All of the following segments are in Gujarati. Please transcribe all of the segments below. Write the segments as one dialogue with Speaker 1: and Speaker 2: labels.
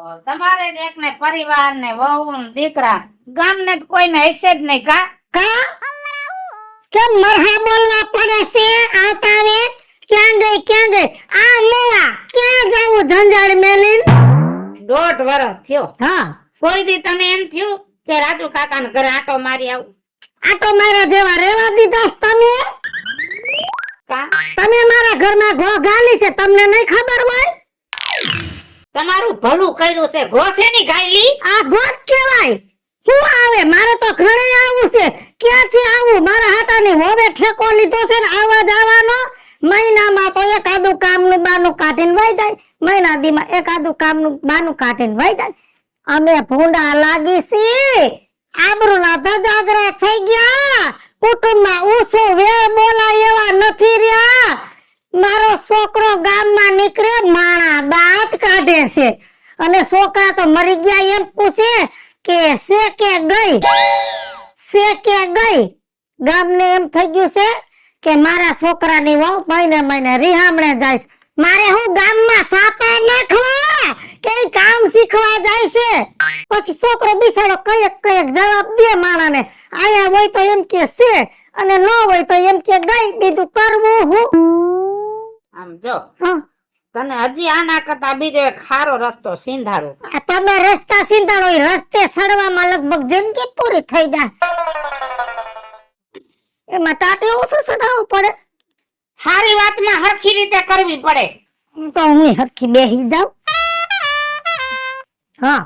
Speaker 1: તમારે જ એક ને પરિવાર ને વહુ ને દીકરા ગામ ને કોઈને હશે જ નહીં કા
Speaker 2: કા કેમ મરહા બોલવા પડે છે આવતા વે ક્યાં ગઈ આ મોવા ક્યાં જાવું જંજાળ મેલીન
Speaker 1: 1.5 વર્ષ થયો
Speaker 2: હા
Speaker 1: કોઈ દી તને એમ થયું કે રાજુ કાકા ને ઘરે આટો મારી આવું
Speaker 2: આટો મારા જેવા રેવા દીધા તમે
Speaker 1: કા
Speaker 2: તમે મારા ઘરમાં ઘો ગાલી છે તમને નહીં ખબર હોય
Speaker 1: તમારું ભલું કર્યું છે ઘોસે ની ગાયલી
Speaker 2: આ ગોત કેવાય શું આવે મારે તો ઘરે આવું છે ક્યાંથી આવું મારા હાટાની હોવે ઠેકો લીધો છે ને આવા જવાનો મહિનામાં તો એકાદું કામનું બાનું કાઢીને વઈ જાય મહિના દીમાં એકાદું કામનું બાનું કાઢીને વઈ જાય અમે ભૂંડા લાગી છી આબરૂના ધજાગરા થઈ ગયા કુટુંબમાં ઊંચું વેર બોલાય એવા નથી રહ્યા મારો છોકરો ગામમાં નીકળે માણા દાંત કાઢે છે અને છોકરા તો મરી ગયા એમ પૂછે કે ગઈ ગામને એમ થઈ ગયું છે કે મારા છોકરાની વહુ મહિને મહિને રિહામણે જાય છે મારે હું ગામમાં સાપા નાખવા કે ઈ કામ શીખવા જાય છે પછી છોકરો બિચારો કયક જવાબ દે માણાને આયા હોય તો એમ કે છે અને ન હોય તો એમ કે ગઈ બીજું કરવું હું
Speaker 1: આમ જો
Speaker 2: હા
Speaker 1: તને હજી આના કરતા બીજો એક ખારો રસ્તો સિંધાડો
Speaker 2: આ તમે રસ્તા સિંધાડો ઈ રસ્તે સડવામાં લગભગ જિંદગી પૂરી થઈ જાય એમાં ટાટી ઓછું સડાવવું પડે
Speaker 1: હારી વાતમાં હરખી રીતે કરવી પડે
Speaker 2: તો હું હરખી બેહી જાઉં હા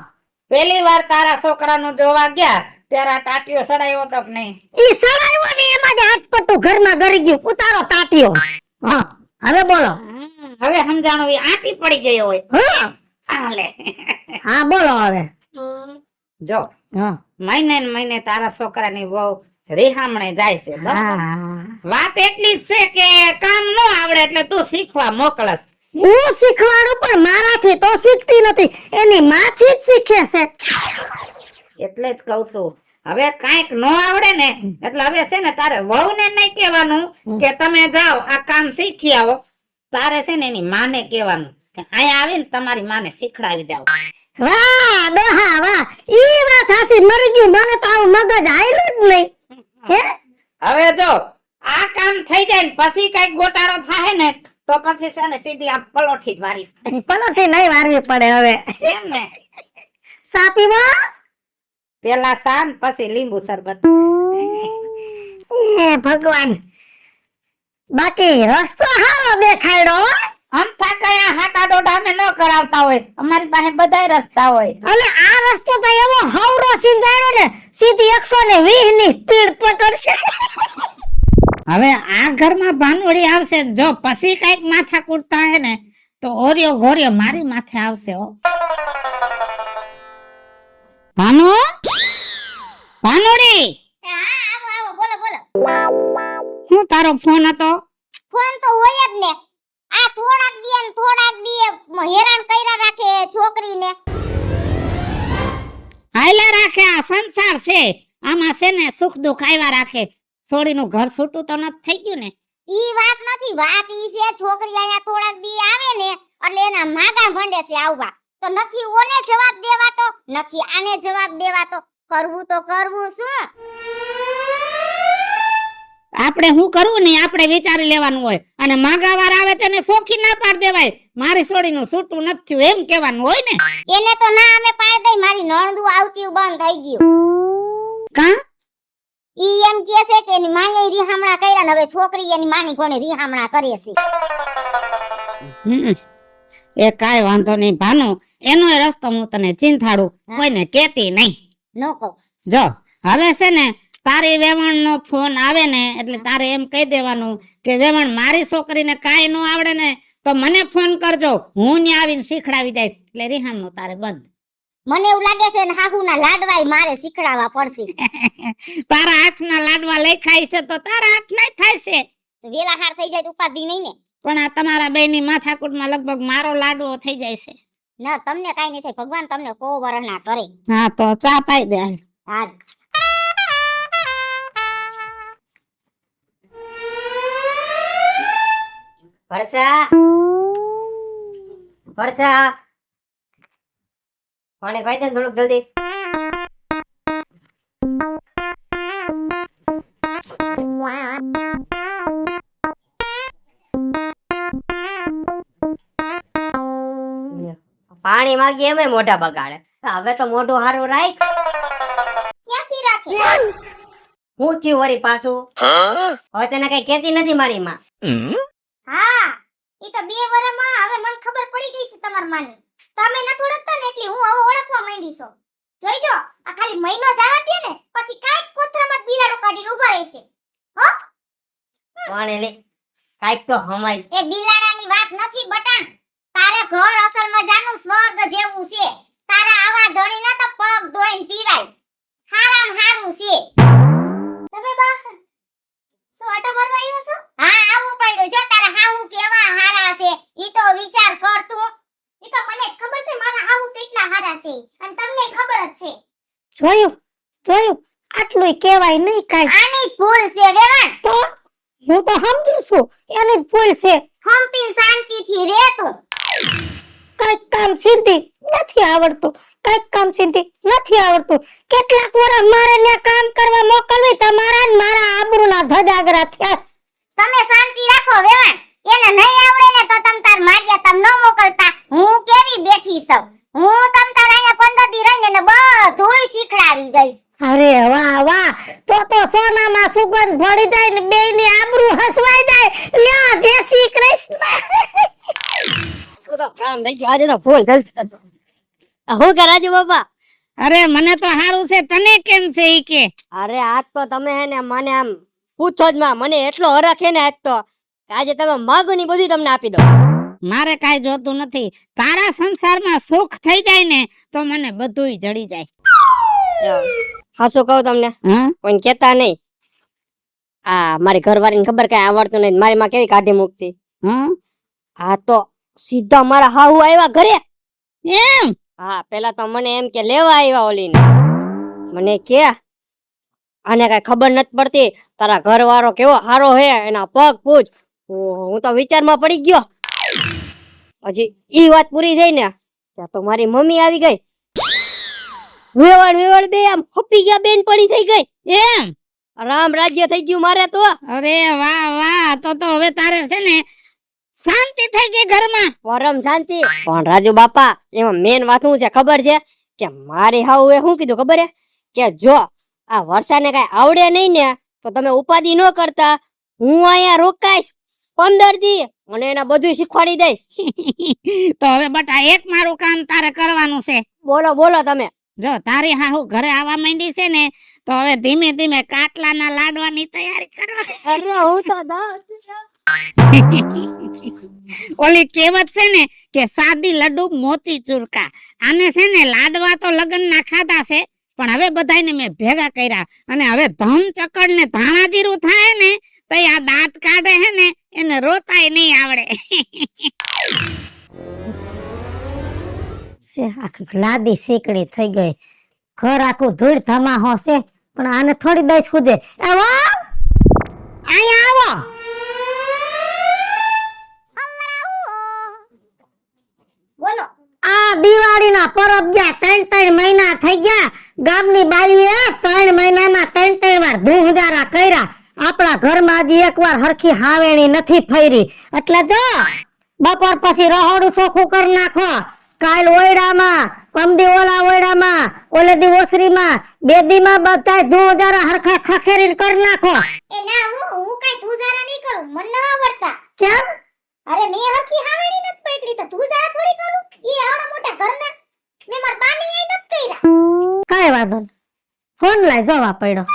Speaker 1: પહેલી વાર તારા છોકરાનું જોવા ગયા ત્યારે આ ટાટીઓ સડાયો તો કે નહીં
Speaker 2: ઈ સડાવ્યો ને એમાં જ હાથપટ્ટું ઘરમાં ગરી ગયું ઉતારો ટાટીઓ હા હવે બોલો
Speaker 1: હવે સમજાણો એ આંટી પડી ગયો હોય
Speaker 2: હા
Speaker 1: હાલે
Speaker 2: હા બોલો હવે
Speaker 1: જો
Speaker 2: હા
Speaker 1: મહિને ને મહિને તારા છોકરાની વહુ રિહામણે જાય છે બસ.
Speaker 2: હા
Speaker 1: વાત એટલી જ છે કે કામ ન આવડે એટલે તું શીખવા મોકલસ
Speaker 2: હું શીખવાડું પણ મારાથી તો શીખતી નથી એની માથી જ શીખે છે
Speaker 1: એટલે જ કઉ છું હવે કાંઈક ન આવડે ને એટલે હવે છે ને તારે વહુને નહીં કહેવાનું કે તમે જાઓ આ કામ શીખી આવો તારે છે ને એની માને કહેવાનું કે અહીંયા આવીને તમારી માને શીખડાવી જાઓ
Speaker 2: વાહ ડોહા વાહ ઈ વાત હાસી મરી ગયું મને તો આવું મગજ આયલું જ નહીં હે
Speaker 1: હવે જો આ કામ થઈ જાય ને પછી કઈક ગોટાળો થાય ને તો પછી છે ને સીધી આ પલોઠી જ વારીશ
Speaker 2: પલોઠી નહીં વારવી પડે હવે
Speaker 1: એમ ને
Speaker 2: સા પીવા
Speaker 1: પેલા સાન પછી લીંબુ શરબત
Speaker 2: એ ભગવાન બાકી રસ્તો હારો દેખાડ્યો હો.
Speaker 1: અમથા કયા હાટા ડોઢા અમે ન કરાવતા હોય અમારી પાસે બધાય રસ્તા હોય
Speaker 2: અલે આ રસ્તો તો એવો હવરો સિંજાડો ને સીધી 120 ની સ્પીડ પકડશે
Speaker 1: હવે આ ઘરમાં ભાનવડી આવશે જો પછી કઈક માથા કૂટતા હે ને તો ઓરિયો ઘોરિયો મારી માથે આવશે હો ભાનુ ભાનુડી
Speaker 2: આવો બોલો બોલો
Speaker 1: હું તારો ફોન હતો
Speaker 2: ફોન તો હોય જ ને આ થોડાક દી હેરાન કર્યા રાખે છોકરીને
Speaker 1: હાયલા રાખે આ સંસાર છે આમાં છે ને સુખ દુઃખ આવ્યા રાખે છોડીનું ઘર છૂટું તો નથી થઈ ગયું ને
Speaker 2: ઈ વાત નથી વાત ઈ છે છોકરી અહીંયા થોડાક દી આવે ને એટલે એના માગા ભંડે છે આવવા તો નથી ઓને જવાબ દેવાતો નથી આને જવાબ દેવાતો કરવું તો કરવું શું
Speaker 1: આપણે શું કરવું ને આપણે વિચારી લેવાનું હોય અને માગાવાર આવે તેને સોખી ના પાડ દેવાય મારી છોડીનું છૂટું નથી થયું એમ કહેવાનું હોય ને
Speaker 2: એને તો ના અમે પાડ દઈ મારી નણદુ આવતી બંધ થઈ ગયું
Speaker 1: કા
Speaker 2: ઈ એમ કહે છે કે એની માએ રીહામણા કર્યા ને હવે છોકરી એની માની કોને રીહામણા કરે છે
Speaker 1: એ કાઈ વાંધો નહીં ભાનુ એનો રસ્તો હું તને ચિંતાડું કોઈને કેતી નહીં
Speaker 2: નો કહો
Speaker 1: જો હવે છે ને તારી વેવણ નો ફોન આવે ને એટલે તારે એમ કહી દેવાનું કે વેવણ મારી છોકરીને કાઈ ન આવડે ને તો મને ફોન કરજો હું ન્યા આવીને શીખડાવી જઈશ એટલે રિહામણું તારે બંધ
Speaker 2: મને એવું લાગે છે ને હાહુના લાડવાય મારે શીખડાવવા પડશે
Speaker 1: તારા હાથના લાડવા લખાય છે તો તારા હાથના થાય છે
Speaker 2: વેલા હાર થઈ જાય તો ઉપાધિ નહીં ને
Speaker 1: પણ આ તમારા બેની માથાકૂટમાં લગભગ મારો લાડવો થઈ જાય છે
Speaker 2: ના તમને કાઈ નહીં થાય ભગવાન તમને કો વરના કરે
Speaker 1: હા તો ચા પાઈ દે હાલ.
Speaker 2: હા વર્ષા
Speaker 3: પાણી ભાઈ દે ને થોડુંક જલ્દી. પાણી માંગી એમે મોઢા બગાડે. હવે તો મોઢું હારું રાખ.
Speaker 4: ક્યાંથી રાખે?
Speaker 3: હું થયું વળી પાછું? હવે તને કઈ કેતી નથી મારી માં.
Speaker 4: હા, ઈ તો 2 વર્ષમાં હવે મને ખબર પડી ગઈ છે તમાર માની. તમે નથી ઓળખતા ને એટલે હું હવે ઓળખવા માંડી છું. જોઈજો, આ ખાલી મહિનો જ આવવા દે ને પછી કાઈક કોથરામાં જ બિલાડો કાઢીને ઊભા રહેશે.
Speaker 3: પાણી લે. કાઈક તો હમાય.
Speaker 4: એ બિલાડાની વાત નથી બટા. તારે ઘર અસલ મજાનું સ્વર્ગ જેવું છે. તારા આવા ધણીના તો પગ ધોઈને પીવાય. હારામ હારું છે. તમે બા શું આટા મારવા આવ્યો છો? હા, આવું પડ્યું. જો તારા હાહુ કેવા હારા છે ઈ તો વિચાર કર તું. ઈ તો મને ખબર છે મારા હાહુ કેટલા હારા છે અને તમને ખબર જ છે.
Speaker 2: જોયું આટલું કેવાય નહીં કાંઈ.
Speaker 4: આની ભૂલ છે વેવાણ.
Speaker 2: તો હું તો સમજુ છું એની જ ભૂલ છે.
Speaker 4: હંપીન શાંતિથી રે તું.
Speaker 2: કઈક કામ સિદ્ધિ નથી આવડતું, કઈક કામ સિદ્ધિ નથી આવડતું. કેટલાક વર્ષ મારે ને કામ કરવા મોકલવી તમારા ને મારા આબરૂના ધજાગરા થયા.
Speaker 4: તમે શાંતિ રાખો વેવાણ. એને નહીં આવડે ને તો તમ તાર માર્યા તમ ન મોકલતા. હું કેવી બેઠી છું. હું તમ તાર અહીંયા 15 દી રહીને ને બધુંય શીખડાવી દઈશ.
Speaker 2: અરે વાહ વાહ, તો સોનામાં સુગંધ ભળી જાય ને બેયની આબરૂ હસવાઈ જાય. લ્યો જય શ્રી કૃષ્ણ.
Speaker 3: તો કામ થઈ ગયું. આજે તો ફૂલ જલસો. હું કે રાજુ બાપા?
Speaker 1: અરે મને તો હારું છે, તને કેમ છે ઈ કે?
Speaker 3: અરે આજ તો તમે હે ને મને આમ પૂછો જ માં. મને એટલો હરખ હે ને આજ તો કે આજે તમે માગો ની બધી તમને આપી દો.
Speaker 1: મારે કાઈ જોતું નથી. તારા સંસારમાં સુખ થઈ જાય ને તો મને બધુંય જડી જાય.
Speaker 3: હાસુ કહું તમને,
Speaker 1: હા
Speaker 3: કોઈ કેતા નહીં. આ મારી ઘરવાળીને ખબર કઈ આવડતું નહીં. મારી માં કેવી કાઢી મૂકતી.
Speaker 1: હા
Speaker 3: હા તો સીધા મારા હાહુ આવ્યા ઘરે.
Speaker 1: એમ?
Speaker 3: હા, પેલા તો મને એમ કે લેવા આવ્યા ઓલીને. મને કે આને કઈ ખબર નથી પડતી, તારા ઘરવાળો કેવો હારો હે, એના પગ પૂછ. હું તો વિચારમાં પડી ગયો. હજી ઈ વાત પૂરી થઈ ને ત્યાં તો મારી મમ્મી આવી ગઈ. વેવાડ બે આમ હપી ગયા, બેન પડી થઈ ગઈ.
Speaker 1: એમ?
Speaker 3: રામ રાજ્ય થઈ ગયું મારે તો.
Speaker 1: અરે વાહ વાહ, તો હવે તારે છે ને શાંતિ થઈ ગઈ ઘરમાં.
Speaker 3: પરમ શાંતિ. પણ રાજુ બાપા એમાં મેન વાત શું છે ખબર છે? કે મારી હાઉ એ શું કીધું ખબર છે? કે જો આ વર્ષાને કઈ આવડે નહીં ને તો તમે ઉપાધિ ન કરતા, હું અહીંયા રોકાઈશ 15 દી અને એને બધું શીખવાડી દઈશ.
Speaker 1: તો હવે બટા એક મારું કામ તારે કરવાનું છે.
Speaker 3: બોલો તમે.
Speaker 1: જો તારી હાહુ ઘરે આવવા માંડી છે ને તો હવે ધીમે ધીમે કાટલાના લાડવાની તૈયારી કરવાની.
Speaker 3: અરે હું તો
Speaker 1: ઓલી કહેવત છે ને કે સાદી લડ્ડુ મોતી ચૂરકા. આને છે ને લાડવા તો લગન ના ખાધા છે, પણ હવે બધાયને મેં ભેગા કર્યા અને હવે ધમ ચકડ ને ધાણા જીરું થાય ને તો આ દાંત કાઢે હે ને એને રોતાય નહીં આવડે.
Speaker 2: આખી લાદી શીકડી થઈ ગઈ. ઘર આખું ધૂળ ધમાહો છે, પણ આને થોડી દઈશ ખુજે. આવો અહીંયા આવો.
Speaker 4: બોલો.
Speaker 2: આ દિવાળીના પરબ ગયા 3 મહિના થઈ ગયા. ગામની બાયુએ 3 મહિનામાં 3 વાર ધૂહજારા કર્યા. આપણા ઘરમાં હજી એકવાર હરખી હાવેણી નથી ફરી. એટલે જો બપોર પછી રહોડું ચોખ્ખું કરી નાખો. કાલ ઓયડામાં, પમદી ઓલા ઓયડામાં, ઓલે દી ઓસરીમાં, 2 દીમાં બધાય ધૂહજારા હરખા ખખેરીને કરી નાખો.
Speaker 4: એ ના હું કાઈ ધુજારા નહીં કરું. મને ન આવડતા.
Speaker 2: કેમ?
Speaker 4: અરે મેં હરખી હાવેણી નથી પકડી તો ધુજારા થોડી કરું. ઈ આવડા મોટા ઘરના મેં માર બાની એ નથી કર્યા.
Speaker 2: કાઈ વાંધો નહીં. ફોન લાઈ જવા પડ્યો.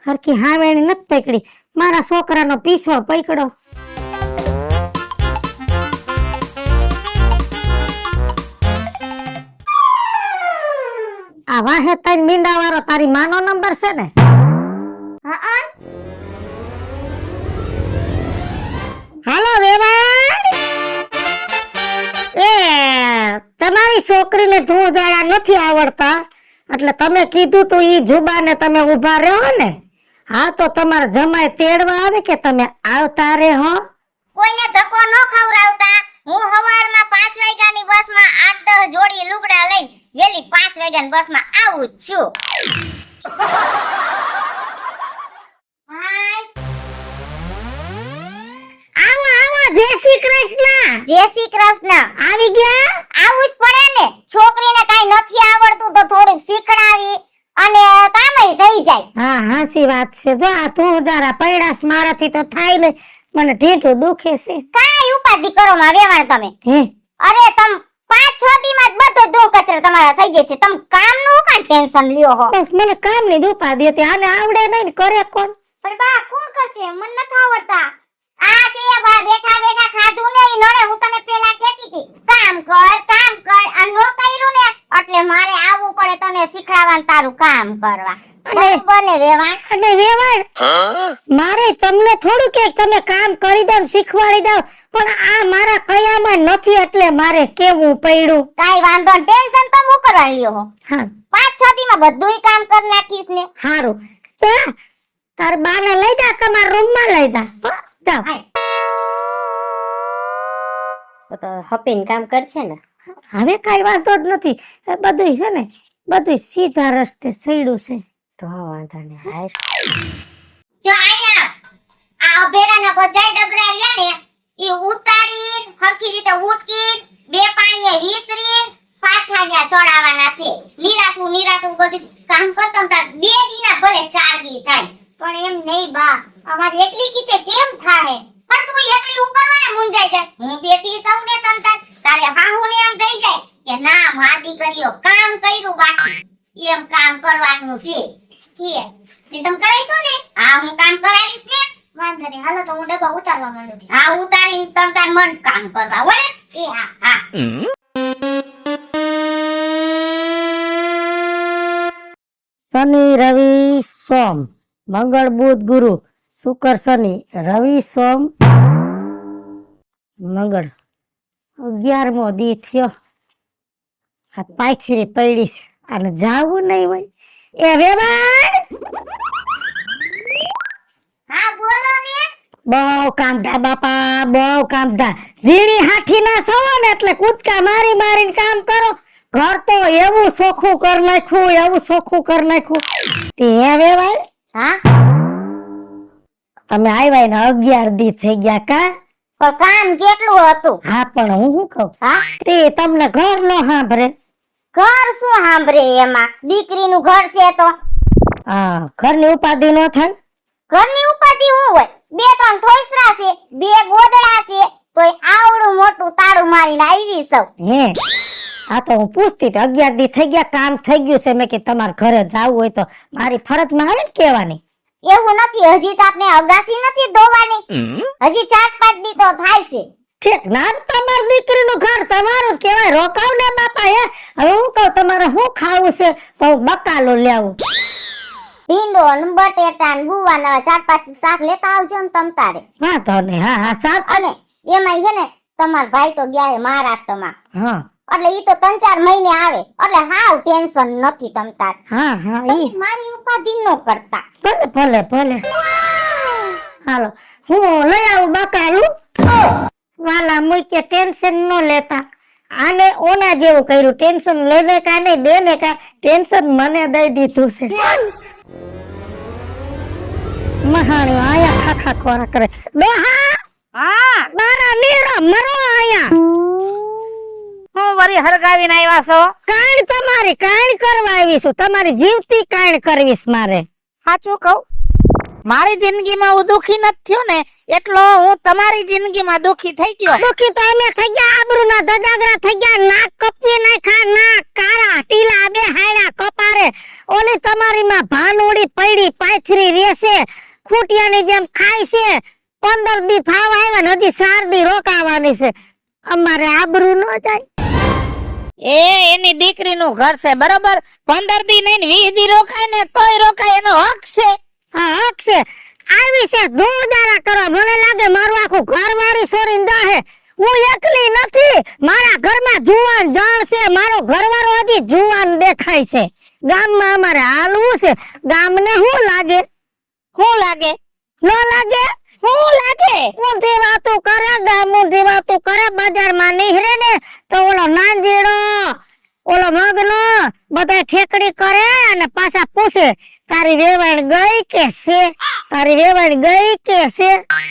Speaker 2: હરખી હાવેણી નથી પકડી. મારા છોકરાનો પીછો પકડો. આ વાહે 3 મીંડા વાળો તારી માનો નંબર છે ને?
Speaker 4: હા
Speaker 2: હાલો વેવાણ. એ તમારી છોકરીને ધૂળજાળા નથી આવડતા એટલે તમે કીધું તું ઈ જુબાને તમે ઊભા રહો ને. હા તો તમારા જમાઈ તેડવા આવે કે તમે આવતા રહો.
Speaker 4: કોઈને ધક્કો ન ખવડાવતા. હું સવારમાં 5 વાગ્યાની બસમાં 8-10 જોડી લુગડા લઈને વેલી 5 વાગ્યાની બસમાં આવું જ છું. હાય,
Speaker 2: આવો આવો, જય શ્રી કૃષ્ણ.
Speaker 4: જય શ્રી કૃષ્ણ.
Speaker 2: આવી ગયા?
Speaker 4: આવું જ પડે ને, છોકરીને કાઈ નથી આવડતું તો થોડુંક શીખડાવી અને કામય થઈ જાય.
Speaker 2: હા, હાચી વાત છે. જો આ તું જરા પૈડાસ મારાથી તો થાય ને, મને ઢીઠું દુખે છે.
Speaker 4: કાઈ ઉપાધિ કરો માં વેવાણ તમે.
Speaker 2: હે
Speaker 4: અરે તમ 5-6 દીમાં જ બધો ધૂળ કચરો તમારા થઈ જશે. તમ કામનું હું કાંઈ ટેન્શન લ્યો હો.
Speaker 2: બસ મને કામની જ ઉપાધિ હતી. આને આવડે નહીં ને કરે કોણ?
Speaker 4: પણ બા કોણ કરશે, મને નથી આવડતા. આ તે બા બેઠા બેઠા ખાધું ને ઈ નડે. હું તને પેલા કહેતી હતી કામ કર આ નો કર્યું ને એટલે મારે આવવું પડે તને શીખડાવવાનું તારું કામ કરવા. બને વેવાણ.
Speaker 2: અને વેવાણ મારે તમને થોડું કે તમે કામ કરી દો શીખવાડી દો, પણ આ મારા કયામાં નથી એટલે મારે કેવું પડ્યું.
Speaker 4: કાઈ વાંધો નહીં, ટેન્શન તો હું કરવા લ્યો હો.
Speaker 2: હા
Speaker 4: 5-6 દીમાં બધુંય કામ કરી નાખીશ ને.
Speaker 2: હારું. તો તાર બાને લઈ જા, તમારા રૂમમાં લઈ જા. હો, જાઓ.
Speaker 4: હાય.
Speaker 3: તો હપીને કામ કરશે ને.
Speaker 2: હવે કઈ વાંધો જ નથી. એ બધું છે ને, બધું સીધા રસ્તે સડ્યું છે.
Speaker 3: તો વાંધો નહીં. હાય.
Speaker 4: જો આયા આ અભેરાના બધાય ડબરા રહ્યા ને ઈ ઉતારી હરખી રીતે ઉટકી બે પાણીએ વિસરી પાછા ન્યા ચડાવવાના છે. નિરાતું બધું કામ કરતો તાર 2 દીના ભલે 4 દી થાય, પણ એમ નહીં બા, અમારી એકલી કીતે કેમ થાય? પણ તું એકલી ઉપરવાને મુંજાઈ જા. હું બેટી સૌ ને તંતર તારે હાહુને એમ કહી જાય કે ના માદી કર્યો કામ કર્યું બાકી એમ કામ કરવાનું છે. કે ને તમ કરાઈશો ને? હા હું કામ કરાવીશ ને. વાંધો નહીં, હાલો તો હું ડબ્બા ઉતારવા માંડું છું. હા ઉતારીને તમ તાર મન કામ કરવા હો ને. એ હા હા.
Speaker 2: શનિ રવિ સોમ, મંગળ બુધ ગુરુ, શુક્ર શનિ, રવિ સોમ મંગળ, 11મો દી થયો. આ પાયખરી પડી છે, આને જાવું નહીં હોય. એ વેવાણ
Speaker 4: હા બોલો ને.
Speaker 2: બહુ કામઢા બાપા, બહુ કામઢા. ઝીણી હાથી ના છો ને એટલે કૂદકા મારી મારીને કામ કરો. ઘર તો એવું ચોખ્ખું કરી નાખ્યું, એવું ચોખ્ખું કરી નાખ્યું. તે હે વેવાણ,
Speaker 4: હા
Speaker 2: તમે આવ્યા ને 11 દી થઈ ગયા કા?
Speaker 4: પણ કામ કેટલું હતું?
Speaker 2: હા પણ હું શું કહું,
Speaker 4: હા
Speaker 2: તે તમને ઘર નો સાંભળે.
Speaker 4: ઘર શું સાંભળે, એમાં દીકરીનું ઘર છે તો
Speaker 2: હા, ઘરની ઉપાધિ નો થાય.
Speaker 4: ઘરની ઉપાધિ શું હોય? 2-3 ઠોસરા છે, 2 ગોદડા છે, તોય આવડું મોટું તાળું મારીને આવી સૌ.
Speaker 2: હે આ તો હું પૂછતી હતી, 11 દી થઈ ગયા, કામ થઈ ગયું છે. મેં કે તમારે ઘરે જાવું હોય તો મારી ફરજમાં આવે ને કહેવાની.
Speaker 4: એવું નથી, હજી તો આપણે અગાસી નથી ધોવાની, હજી 4-5 દી તો થાય છે.
Speaker 2: ઠીક ના, તમારી દીકરીનું ઘર તમારું જ કહેવાય. રોકાવ ને બાપા. હે હવે હું કહું તમારે શું ખાવું છે તો હું બકાલો લેવું.
Speaker 4: ભીંડો ને બટેટા ને ગુવા ને 4-5 શાક લેતા આવજો ને તમ તારે.
Speaker 2: વાંધો નહીં. હા હા સાહેબ.
Speaker 4: અને એમાં છે ને તમારા ભાઈ તો ગયા હે મહારાષ્ટ્રમાં,
Speaker 2: હા
Speaker 4: એટલે ઈ તો 3-4 મહિને આવે, એટલે હાવ ટેન્શન નથી તમ તાર.
Speaker 2: હા હા ઈ
Speaker 4: મારી ઉપાધિ ન કરતા.
Speaker 2: ભલે ભલે ભલે. હાલો હું લઈ આવું બકાલું. વાલા મૂકે ટેન્શન ન લેતા. આને ઓના જેવું કર્યું, ટેન્શન લેને કા નહીં દેને કા, ટેન્શન મને દઈ દીધું છે. મહાણ્યો આયા ખાખા ખોરા કરે. ડોહા
Speaker 1: હા
Speaker 2: મારા નીરો મરો આયા.
Speaker 1: હું વરી હરગાવીને આવ્યા છો?
Speaker 2: કાણ તમારી કાણ કરવા આવી છું. તમારી જીવતી કાણ કરવીશ મારે.
Speaker 1: સાચું કહું, મારી જિંદગીમાં હું દુખી નથી થયો ને એટલો હું તમારી જિંદગીમાં દુખી થઈ ગયો.
Speaker 2: દુખી તો અમે થઈ ગયા, આબરૂના ધજાગરા થઈ ગયા, નાક કપી નાખ્યા, નાક કાળા ટીલા બે હાયડા કપારે. ઓલી તમારી માં ભાનુડી પડી પાથરી રહેશે, ખૂટિયાની જેમ ખાય છે. 15 દી થાવ આવ્યા ને હજી 4 દી રોકાવાની છે. અમારે આબરૂ ન જાય.
Speaker 1: એની દીકરીનું ઘર છે બરોબર. 15 દી નહીં 20 દી રોકાય ને તોય રોકાય, એનો હક છે.
Speaker 2: હા હક છે. આવી છે ધૂળદારા કરવા. મને લાગે મારું આખું ઘર વાળી છોડીને જાહે. હું એકલી નથી, મારા ઘરમાં જુવાન જાણ છે. મારો ઘરવાળો હજી જુવાન દેખાય છે. ગામમાં અમારે હાલવું છે. ગામને શું લાગે?
Speaker 1: શું લાગે?
Speaker 2: ન લાગે? હું લાગે ઊંધી વાતો કરે ગામ ઊંધી વાતો કરે બજારમાં નીહરે ને તો ઓલો નાંજીડો ઓલો મગનો બધા ઠેકડી કરે અને પાછા પૂછે તારી વેવાણ ગઈ કે છે તારી વેવાણ ગઈ કે છે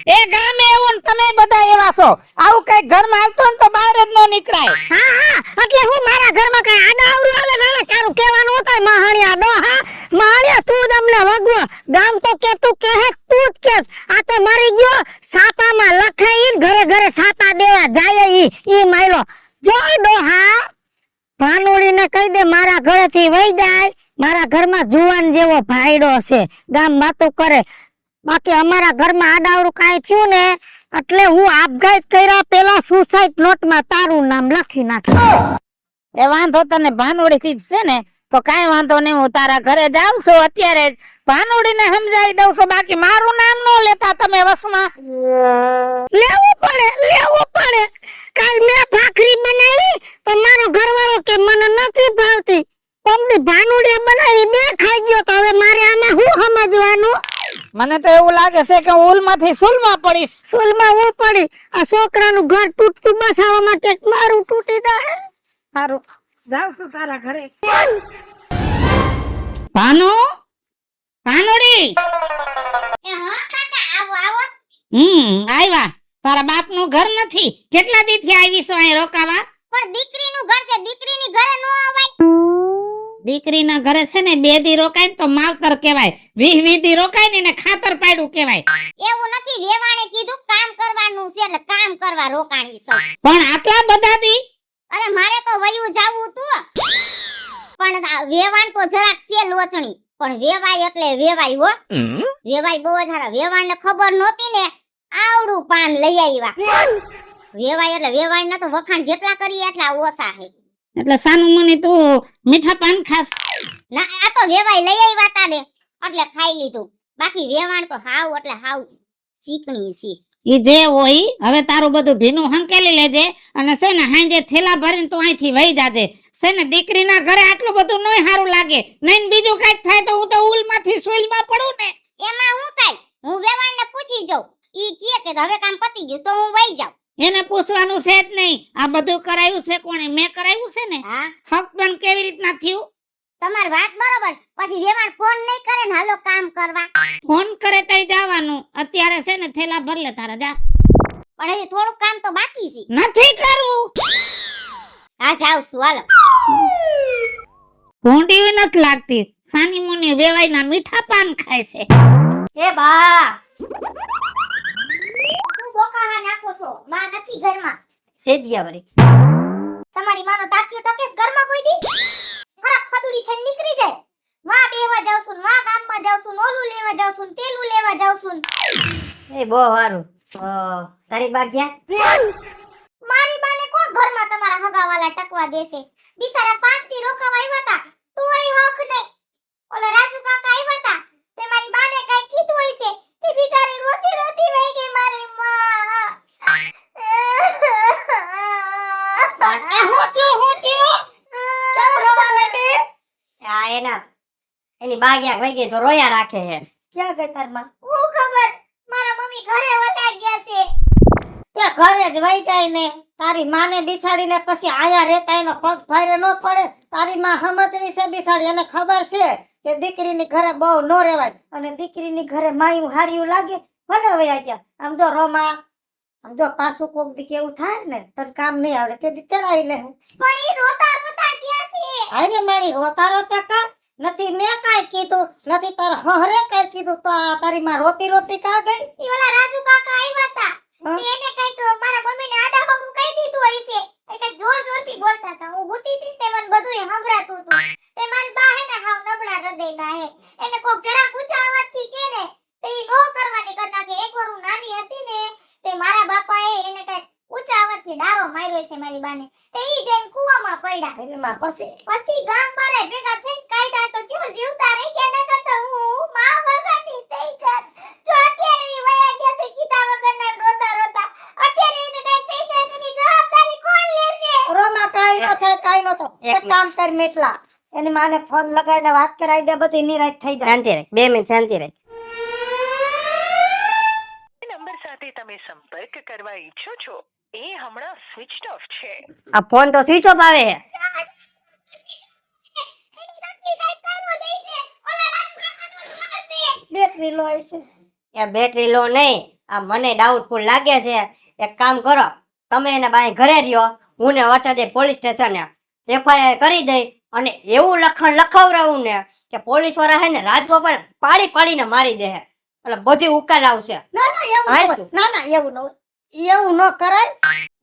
Speaker 1: એ ગામે એવું ને તમે બધા એવા છો આવું કઈ ઘરમાં હાલતો ને તો બહાર જ ન નીકળાય
Speaker 2: હા હા એટલે હું મારા ઘરમાં કઈ આડા આવરું હાલે નાના તારું કહેવાનું હતું મહાણિયા ડોહા મહાણિયા તું જ અમને વગવો ગામ તો કે તું કહે તું જ કેસ આ તો મરી ગયો સાપામાં લખાઈ ઘરે ઘરે સાપા દેવા જાય ઈ માયલો જો ડોહા ભાનુડીને કહી દે મારા ઘરેથી વઈ જાય મારા ઘરમાં જુવાન જેવો ભાઈડો છે ગામ વાતો કરે બાકી અમારા ઘરમાં આડાવડું કાંઈ થયું ને એટલે હું આપઘાત કર્યા પેલા સુસાઇડ નોટમાં તારું નામ લખી નાખ્યું
Speaker 1: એ વાંધો તને ભાનોડી થી જ છે ને તો કાઈ વાંધો નહીં હું તારા ઘરે જાઉં છું અત્યારે ભાનોડીને સમજાવી દઉં છું બાકી મારું નામ ન લેતા તમે વસમાં
Speaker 2: લેવું પડે કાલ મેં ભાખરી બનાવી તો મારો ઘરવાળો કે મને નથી ભાવતી પમદી ભાનુડીએ બનાવી બે ખાઈ ગયો તો હવે મારે આમાં શું સમજવાનું
Speaker 1: મને તો એવું લાગે છે કે હું ઉલમાંથી સુલમાં પડીશ
Speaker 2: સુલમાં હું પડી આ છોકરાનું ઘર તૂટતું બસાવવામાં કે મારું તૂટી જાય
Speaker 1: સારું જાઉં છું તારા ઘરે ભાનુ ભાનુડી
Speaker 4: એ હા કાકા આવો આવો
Speaker 1: આવ્યા તારા બાપનું ઘર નથી કેટલા દી થી આવી છો અહીં રોકાવા
Speaker 4: પણ દીકરીનું ઘર છે દીકરીની ઘરે નો અવાય
Speaker 1: દીકરીના ઘરે છે ને 2 દી રોકાય ને તો માવતર કહેવાય 20 દી રોકાય ને એને ખાતર પાડ્યું કહેવાય
Speaker 4: એવું નથી વેવાણે કીધું કામ કરવાનું છે એટલે કામ કરવા રોકાણી છે
Speaker 1: પણ આટલા બધા દી
Speaker 4: અરે મારે તો વયું જાવું તું પણ વેવાણ તો જરાક છે લોચણી પણ વેવાય એટલે વેવાય હો વેવાય બહુ જ હારા વેવાણને ખબર નહોતી ને આવડું પાન લઈ આવ્યા વેવાય એટલે વેવાય ના તો વખાણ જેટલા કરીએ એટલા ઓછા છે
Speaker 1: એટલે સાનું મને તું મીઠા પાન ખાસ
Speaker 4: ના આ તો વેવાય લઈ આવ્યા તા ને એટલે ખાઈ લીધું બાકી વેવાણ તો હાવ એટલે હાવ ચીકણી છે
Speaker 1: ઈ જે હોય હવે તારું બધું ભીનું હંકેલી લેજે અને છે ને હાંજે થેલા ભરીને તું અહીંથી વહી જાજે છે ને દીકરીના ઘરે આટલું બધું નોય સારું લાગે નહીં બીજું કઈક થાય તો હું તો ઉલમાંથી સુઈલમાં પડું ને
Speaker 4: એમાં હું થાય હું વેવાણને પૂછી જાઉં ઈ કહે કે હવે કામ પતી ગયું તો હું વહી જાઉં
Speaker 1: એને પૂછવાનું છે જ નહીં આ બધું કરાયું છે કોણે મેં કરાયું છે ને
Speaker 4: હા
Speaker 1: હક પણ કેવી રીતના થયું
Speaker 4: તમારી વાત બરોબર પછી વેવાણ ફોન નહીં કરે ને હાલો કામ કરવા
Speaker 1: ફોન કરે તઈ જવાનું અત્યારે છે ને થેલા ભર લે તારા જા
Speaker 4: પણ હજી થોડું કામ તો બાકી છે
Speaker 1: નથી કરવું
Speaker 4: હા જાવ છું હાલો
Speaker 1: ભૂંડી નથી લાગતી સાની મુની વેવાઈના મીઠા પાન ખાય છે
Speaker 3: એ બા
Speaker 4: હું બોકાહા નાખો છો માં નથી ઘરમાં
Speaker 3: સેદિયા વરી
Speaker 4: તમારી માનો ટાક્યો ટકેસ ઘરમાં કોઈ દી ખરાબ ફદુડી થઈને નીકળી જાય માં બેહવા જાવ છું માં ગામમાં જાવ છું ઓલું લેવા જાવ છું તેલું લેવા જાવ છું
Speaker 3: એ બહુ સારું તારી બા ક્યાં
Speaker 4: મારી બાને કોણ ઘરમાં તમારા હગાવાલા ટકવા દેશે બિચારા 5 દી રોકાવા આવ્યા હતા તોય હક નહીં ઓલા રાજુ કાકા આવ્યા હતા તે મારી બાને કઈ કીધું હોય છે તે બિચારી રોતી રોતી વહી ગઈ મારી માં
Speaker 2: હું થયું કેમ રોવા માંડી
Speaker 3: આ એની બા ક્યાં વહી ગઈ તો રોયા રાખે છે
Speaker 2: ક્યાં ગઈ તાર માં
Speaker 4: હું ખબર મારા મમ્મી ઘરે વળ્યા ગયા છે
Speaker 2: તે ઘરે જ વઈ જાય ને તારી માને બિસાડીને પછી આયા રહેતા એનો પગ ભારે ન પડે તારી માં સમજણી છે બિસાડી એને ખબર છે કે દીકરીની ઘરે બહુ ન રહેવાય અને દીકરીની ઘરે માયું હાર્યું લાગે ભલે વયા ગયા આમ જો રોમા આમ જો પાછું કોક દી કેવું થાય ને તને કામ નહીં આવડે તે દી તેડાવી લે
Speaker 4: પણ ઈ રોતા રોતા ગયા છે
Speaker 2: અરે મારી રોતા રોતા કા નથી મેં કાઈ કીધું નથી તાર હરે કાઈ કીધું તો આ તારી માં રોતી રોતી કા ગઈ
Speaker 4: ઈ ઓલા રાજુ કાકા આવ્યા હતા
Speaker 2: હા?
Speaker 4: તે એને કઈક મારા મમ્મીને આડા હમું કહી દીધું હશે એ કઈક જોર જોરથી બોલતા હતા હું ભૂતી હતી તે મને બધુંય સંભળાતું હતું તે મારી બા હે ને હાવ નબળા હૃદયના હે એને કોક જરા ઊંચા અવાજથી કે ને તે ઈ નો કરવાની કર નાખે એકવાર હું નાની હતી ને તે મારા બાપાએ એને કઈક ઊંચા અવાજથી ડારો માર્યો છે મારી બાને તે ઈ જઈને કૂવામાં પડ્યા
Speaker 2: અરે માં
Speaker 4: પછી ગામ વાળા ભેગા થઈને કાઢ્યા તો કયો જીવતા રહી ગયા ન કરતા હું માં વગરની થઈ જાત જો અત્યારે ઈ વયા ગયા છે કીધા વગરના રોતા રોતા અત્યારે એને કઈક થઈ જાય તેની જવાબદારી કોણ લેશે
Speaker 2: રોમા કાઈ નો થાય કાઈ નો થાય એક કામ કર મેટલા એની માને ફોન લગાવીને વાત કરાવી દે બધી નિરાશ થઈ જાય
Speaker 3: શાંતિ રાખ 2 મિનિટ શાંતિ રાખ
Speaker 5: ઈચ્છો છો એ હમણાં સ્વિચ ઓફ છે.
Speaker 3: આ ફોન તો સ્વિચ ઓફ આવે છે.
Speaker 2: બેટરી લો છે.
Speaker 3: એ બેટરી લો નહીં, આ મને ડાઉટફુલ લાગે છે. એક કામ કરો, તમે એને બાય ઘરે રહ્યો, હું ને વરસાદે પોલીસ સ્ટેશને FIR કરી દઈ અને એવું લખણ લખાવરાવું ને કે પોલીસ વાળા હે ને રાજમાં પણ પાડી પાડીને મારી દે એટલે બધી ઉકાલ આવશે.
Speaker 2: ના ના એવું ન
Speaker 3: હાલ
Speaker 2: હોય.
Speaker 3: તું.
Speaker 2: ના ના એવું ન હોય. એવું ન કરાય.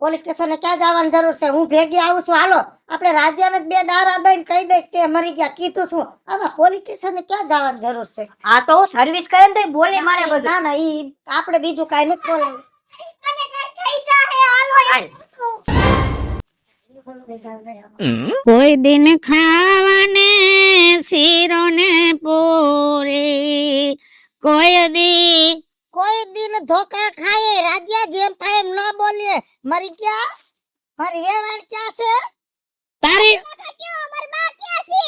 Speaker 2: પોલીસ સ્ટેશને ક્યાં જવાની જરૂર છે? હું ભેગી આવું છું. હાલો આપણે રાજ્યને જ બે ડારા દઈને કહી દઈ કે તે મરી ગયા કીધું છું. આમાં પોલીસ સ્ટેશને ક્યાં જવાની જરૂર છે?
Speaker 3: આ તો હું સર્વિસ કરે ને તો બોલે મારે બધું.
Speaker 2: ના ના ઈ આપણે બીજું કાઈ નથી બોલાવું.
Speaker 4: મને કઈ થઈ જાહે હાલો
Speaker 3: હાલ.
Speaker 1: કોઈ દિન ખાવાને શીરો ને પૂરી,
Speaker 2: કોઈ દિન ધોકા ખાય રાજ્ય જેમ થાય એમ ન બોલીએ. મરી ગયા? મારી વેવાણ ક્યાં છે?
Speaker 1: તારી
Speaker 4: ક્યાં અમાર બા ક્યાં છે?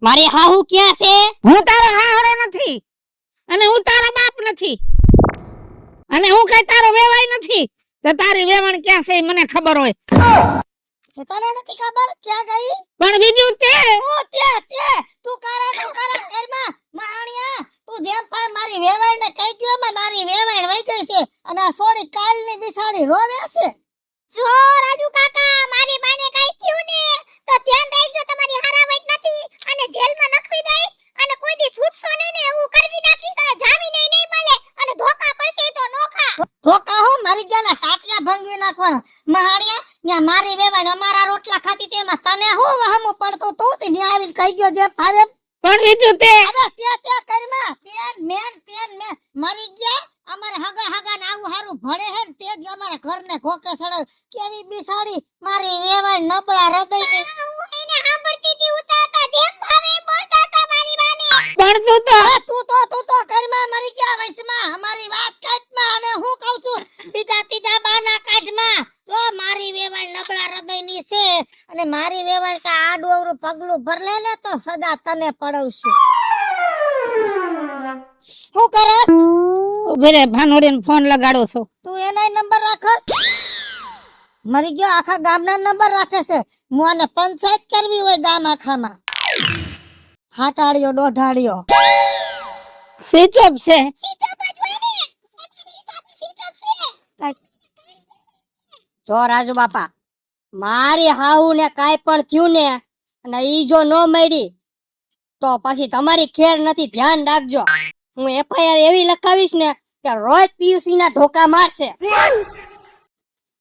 Speaker 3: મારી હાહુ ક્યાં છે?
Speaker 1: હું તારો હાહરો નથી અને હું તારો બાપ નથી અને હું કઈ તારો વેવાય નથી. તો તારી વેવાણ ક્યાં છે ઈ મને ખબર હોય,
Speaker 2: તને નથી ખબર ક્યાં ગઈ?
Speaker 1: પણ બીજું તે
Speaker 2: તું કારા ઘરમાં મહાણિયા તું જેમ પાય મારી વેવાઈને કહી ગયો મે મારી વેવાઈને વઈ ગઈ છે અને આ સોડી કાલની બિસાડી રોવે છે.
Speaker 4: જો રાજુ કાકા મારી બાને કઈ થયું ને તો ધ્યાન રાખજો, તમારી હરાવટ નથી અને જેલમાં નખવી દઈશ અને કોઈ દી છૂટશો નહીં ને એવું કરવી નાખીશ અને જામીન નહીં મળે અને ધોકા પડશે તો નોખા.
Speaker 2: ધોકા હું મરી ગયાના સાટિયા ભંગવી નાખવાના. મહાણિયા ન્યા મારી વેવાઈને અમારા રોટલા ખાતી તેમાં તને હું વહમું પડતું તું તે ન્યા આવીને કહી ગયો જે ફાવે.
Speaker 1: પણ બીજું તે
Speaker 2: હવે ત્યાં કરમાં પેન મેં મરી ગયા. અમારે હગા ને આવું હારું ભળે હે ને તે જ અમારા ઘરને ઘોકે સડાવ. કેવી બિસાડી મારી વેવાઈ નબળા હૃદયની.
Speaker 4: હું એને સાંભળતી હતી ઉતારતા જેમ ભાવે એમ બોલતા હતા મારી બાને.
Speaker 1: પણ
Speaker 2: તું તો કરમાં મરી ગયા વૈસમાં અમારી વાત કાઢમાં અને હું કહું છું બીજા ત્રીજા બાના કાઢમાં તો મારી વેવાઈ નબળા હૃદયની છે અને મારી વેવાઈ કે આડું અવરું પગલું ભરલે ને તો સદા તને પડવશું. શું કરસ
Speaker 1: ઉભી ભાનોડીને ફોન લગાડો છો.
Speaker 2: તું એના નંબર રાખસ? મરી ગયો આખા ગામના નંબર રાખે છે. હું આને પંચાયત કરવી હોય ગામ આખામાં. હાટાડ્યો દોઢાડ્યો
Speaker 1: સ્વિચ ઓફ છે.
Speaker 4: સીચપ જ હોય ને તમારી હિસાબે સીચપ છે.
Speaker 3: જો રાજુ બાપા, મારી હાહુ ને કાઈ પણ થયું ને અને ઈ જો ન મળી તો પછી તમારી ખેર નથી, ધ્યાન રાખજો. હું FIR એવી લખાવીશ ને કે રોજ PUC ના ધોકા મારશે.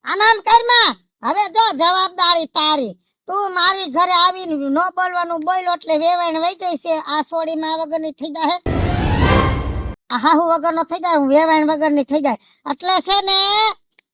Speaker 2: આનામ કરમાં હવે જો જવાબદારી તારી. તું મારી ઘરે આવીને ન બોલવાનું બોલ્યો એટલે વેવાઈને વઈ ગઈ છે. આ સોડીમાં વગરની થઈ જાય, આ હાહુ વગરનો થઈ જાય, હું વેવાઈને વગરની થઈ જાય. એટલે છે ને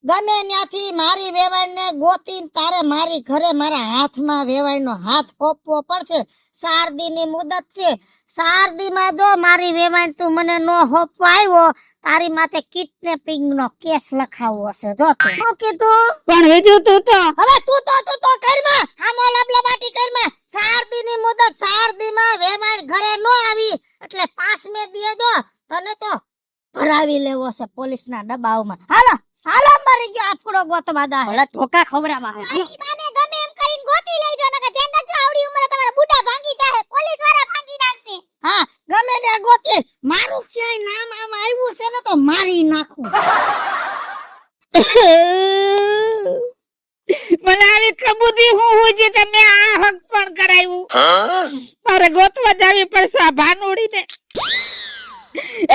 Speaker 2: ગમે ત્યાંથી મારી વેવાઈને ગોતીને તારે મારી ઘરે મારા હાથમાં વેવાઈનો હાથ પોપવો પડશે. 4 દીની મુદત છે. 4 દીમાં જો મારી વેવાઈને તું મને નો હોપવા આવ્યો તારી માથે કિડનેપિંગ નો કેસ લખાવવો છે. જો તું શું કીધું?
Speaker 1: પણ બીજું તું તો
Speaker 2: હવે તું તો કરમાં આમો લાબલા બાટી કરમાં 4 દીની મુદત. 4 દીમાં વેવાઈ ઘરે નો આવી એટલે 5મે દીએ જો તને તો ભરાવી લેવો છે પોલીસના દબાવમાં. હાલો મરી ગયો આપડો ગોતવા દા.
Speaker 3: ભલે ધોકા ખવડાવવા હે.
Speaker 4: મારી બાને ગમે એમ કરીને ગોતી લેજો નકર ધ્યાન રાખજો આવડી ઉંમરે તમારા બુઢા ભાંગી જાહે, પોલીસ વાળા ભાંગી નાખશે.
Speaker 2: હા ગમે તે ગોતી મારું ક્યાંય નામ આમ આવ્યું છે ને તો મારી નાખું.
Speaker 1: મને આવી કબૂદી હું જે તમે આ હક પણ કરાવ્યું. મારે ગોતવા જાવી પડશે આ ભાનુડીને.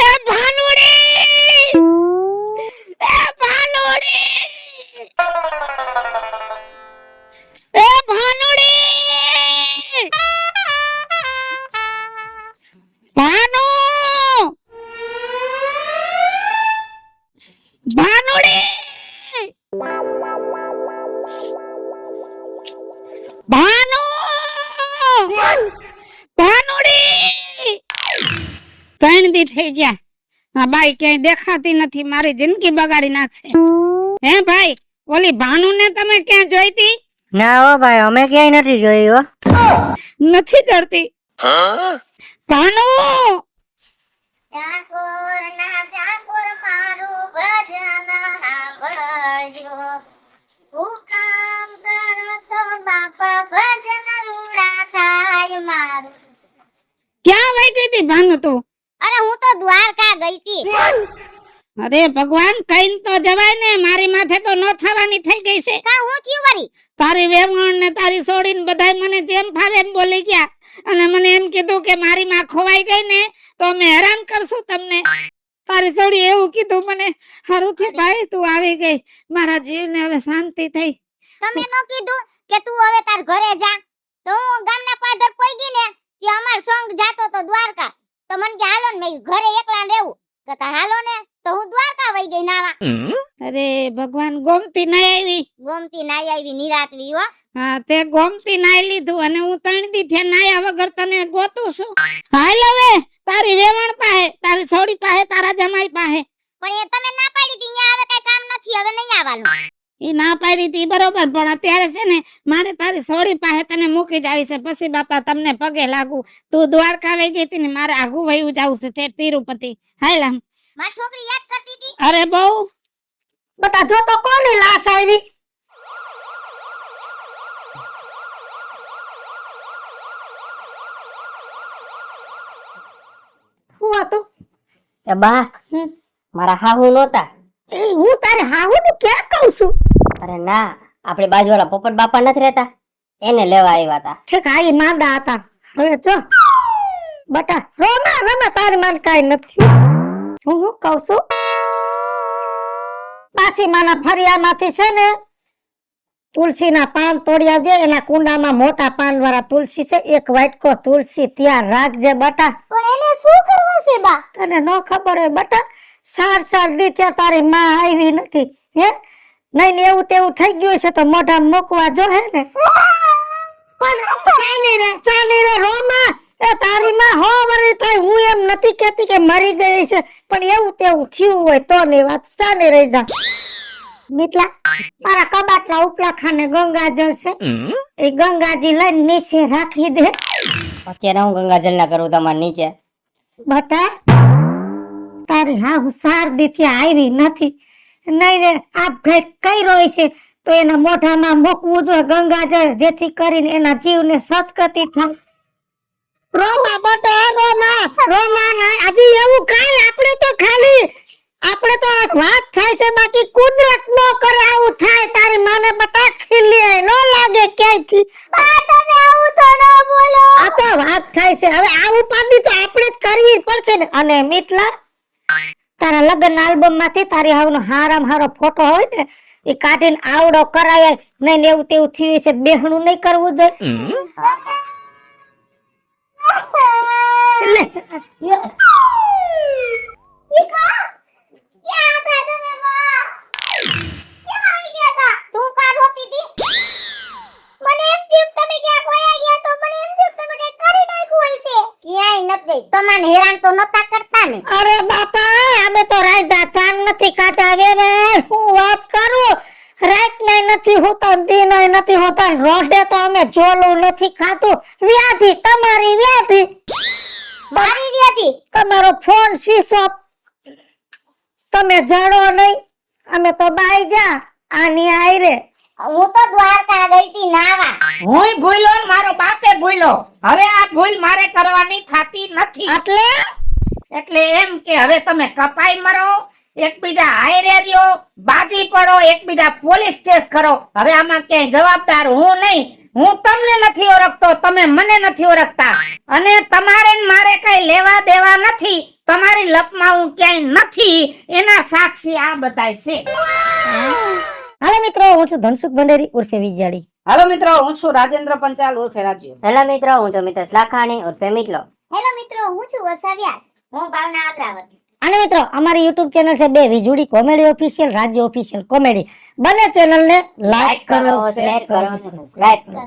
Speaker 1: એ ભાનુડી, એ ભાનુડી, એ ભાનુડી, ભાનુ, ભાનુડી, ભાનુ, ભાનુડી. 3 દી થઈ ગયા. આ બાઈ ક્યાંય દેખાતી નથી, મારી જિંદગી બગાડી નાખશે. હે ભાઈ, ઓલી ભાનુ ને તમે ક્યાં જોઈતી?
Speaker 3: ના હો ભાઈ, અમે ક્યાંય નથી જોઈ હો.
Speaker 1: નથી કરતી. ભાનુ,
Speaker 4: ઠાકોર ના ઠાકોર મારું ભજન સાંભળજો. હું કામ કરો તો બાપા ભજન રૂડા થાય મારું.
Speaker 1: ક્યાં વહી ગઈ હતી ભાનુ તું?
Speaker 4: અરે હું તો દ્વારકા ગઈ હતી.
Speaker 1: અરે ભગવાન, કઈ તો જવાય ને, મારી માથે તો ન થવાની થઈ ગઈ છે.
Speaker 4: કા હું થયું વળી?
Speaker 1: તારી વેવણ ને તારી સોડીને બધાય મને જેમ ફાવે એમ બોલી ગયા અને મને એમ કીધું કે મારી માં ખોવાઈ ગઈ ને તો અમે હેરાન કરશું તમને. તારી સોડી એવું કીધું મને. હારું થયું ભાઈ તું આવી ગઈ, મારા જીવને હવે શાંતિ થઈ.
Speaker 4: તમે નો કીધું કે તું હવે તાર ઘરે જા? તો હું ગામના પાદર પોઈગી ને કે અમાર સંગ જાતો તો દ્વારકા. તો મને કે હાલો ને, મેં કીધું ઘરે એકલા રહેવું. તો તા હાલો ને, તો હું દ્વારકા વઈ ગઈ નાવા.
Speaker 1: અરે ભગવાન, ગોમતી નાઈ આવી.
Speaker 4: ગોમતી નાઈ આવી નિરાતવી હો.
Speaker 1: હા, તે ગોમતી નાઈ લીધું અને હું 3 દી થયા નાયા વગર તને ગોતું છું. હાલ હવે તારી વેવણ પાસે, તારી છોડી પાસે, તારા જમાઈ પાસે.
Speaker 4: પણ એ તમે ના પાડી તી ન્યા હવે કઈ કામ નથી, હવે નહીં આવવાનું.
Speaker 1: ઈ ના પાડી હતી બરોબર, પણ અત્યારે છે ને મારે તારી સોડી પાસે તને મૂકી જાવી છે. પછી બાપા તમને પગે લાગુ. તું દ્વારકા વઈ ગઈ હતી ને મારે આગું વયું જાવું છે તે તિરુપતિ. હાલ આમ.
Speaker 4: મારી છોકરી યાદ કરતી હતી.
Speaker 1: અરે બહુ.
Speaker 2: બટા જો તો કોની લાશ આવી. શું હતું?
Speaker 3: એ બા, મારા હાહુ નહોતા.
Speaker 2: એ હું તારે હાહુનું ક્યાં કહું છું?
Speaker 3: અરે ના, આપણી બાજુવાળા પોપટ બાપા નથી રહેતા, એને લેવા આવ્યા હતા.
Speaker 2: ઠીક, આ ઈ માંદા હતા. હવે જો બટા રોમા રમા, તારી માન કાઈ નથી. હું કહું છું, પાછી માના ફરિયામાંથી છે ને તુલસીના પાન તોડી આવજે. એના કુંડામાં મોટા પાન વાળા તુલસી છે, એક વાટકો તુલસી ત્યાં રાખજે બટા.
Speaker 4: પણ એને શું કરવું છે બા?
Speaker 2: તને ન ખબર હોય બટા, 4 દી ત્યાં તારી માં આવી નથી. હે નહીં ને એવું તેવું થઈ ગયું છે તો મોઢા મૂકવા જો હે ને. પણ ચાલી રે રોમા, એ તારી માં હો વરી થઈ. હું એમ નથી કહેતી કે મરી ગઈ છે, પણ એવું તેવું થયું હોય તો ની વાત. ચાલી રહી જા મિતલા, મારા કબાટના ઉપલા ખાને ગંગાજળ છે, એ ગંગાજી લઈને નીચે રાખી દે.
Speaker 3: અત્યારે હું ગંગાજળ ના કરું તમારે નીચે?
Speaker 2: બટા તારી હા હું 4 દી થી આવી નથી. નહીં ને આપ કર્યો છે તો એના મોઢામાં મૂકવું જોઈએ ગંગાજળ, જેથી કરીને એના જીવને સદગતિ થાય. રોમા બટા રોમા, રોમા ના હજી એવું કાઈ. આપણે તો ખાલી વાત થાય છે, બાકી કુદરત નો કરે આવું થાય. તારી માને બટા ખીલી ન લાગે ક્યાંયથી.
Speaker 4: બા તમે આવું તો ન બોલો.
Speaker 2: આ તો વાત થાય છે, હવે આ ઉપાધિ તો આપણે જ કરવી પડશે ને. અને મિતલા, તારા લગ્ન આલ્બમ માંથી તારી હાવનો હારામ હારો ફોટો હોય ને એ કાઢીને આવડો કરાય. નહીં ને એવું તેવું થયું છે, બેહણું નહીં કરવું જોઈએ.
Speaker 4: તું કા રોતી હતી? મને એમ થયું તમે ક્યાં ખોયા ગયા તો મને એમ થયું તમે કઈ કરી નાખ્યું હોય છે. ક્યાંય નથી ગઈ. તમને હેરાન તો નતા કરતા ને?
Speaker 2: અરે બાપા, અમે તો રાયદા થાન નથી ખાતા. હવે હું વાત કરું, રાત નહીં નથી હોતા, દિન નથી હોતા, રોડે તો અમે જોલું નથી ખાતું. વ્યાધિ, તમારી વ્યાધિ.
Speaker 4: મારી વ્યાધિ?
Speaker 2: તમારો ફોન સ્વિચ ઓફ. તમે જડો નહીં, અમે તો બાઈ જા આની આયરે.
Speaker 4: હું તો દ્વારકા ગઈ હતી નાવા.
Speaker 1: હુંય ભૂલ્યો ને મારો બાપે ભૂલ્યો. હવે આ ભૂલ મારે કરવાની થાતી નથી. એટલે એમ કે હવે તમે કપાઈ મરો, એકબીજા હાયરે રહ્યો, બાજી પડો, એકબીજા પોલીસ કેસ કરો. હવે આમાં ક્યાંય જવાબદાર હું નહીં. હું તમને નથી ઓળખતો, તમે મને નથી ઓળખતા, અને તમારે ને મારે કઈ લેવા દેવા નથી. તમારી લપમાં હું ક્યાંય નથી, એના સાક્ષી આ બધાય છે.
Speaker 2: હાલો મિત્રો, હું છું ધનસુખ ભંડેરી ઉર્ફે વિજાડી.
Speaker 1: હાલો મિત્રો, હું છું રાજેન્દ્ર પંચાલ ઉર્ફે રાજ્યો.
Speaker 3: હેલો મિત્રો, હું છું મિતેશ લાખાણી ઉર્ફે મિતલો.
Speaker 4: હેલો મિત્રો, હું છું વર્ષા વ્યાસ. હું ભાવના અગ્રાવતી.
Speaker 2: અને મિત્રો, અમારી YouTube ચેનલ છે 2 વીજુડી કોમેડી ઓફિશિયલ, રાજ્ય ઓફિશિયલ કોમેડી. બંને ચેનલ ને લાઈક કરો,
Speaker 3: શેર કરો, સબસ્ક્રાઇબ કરો.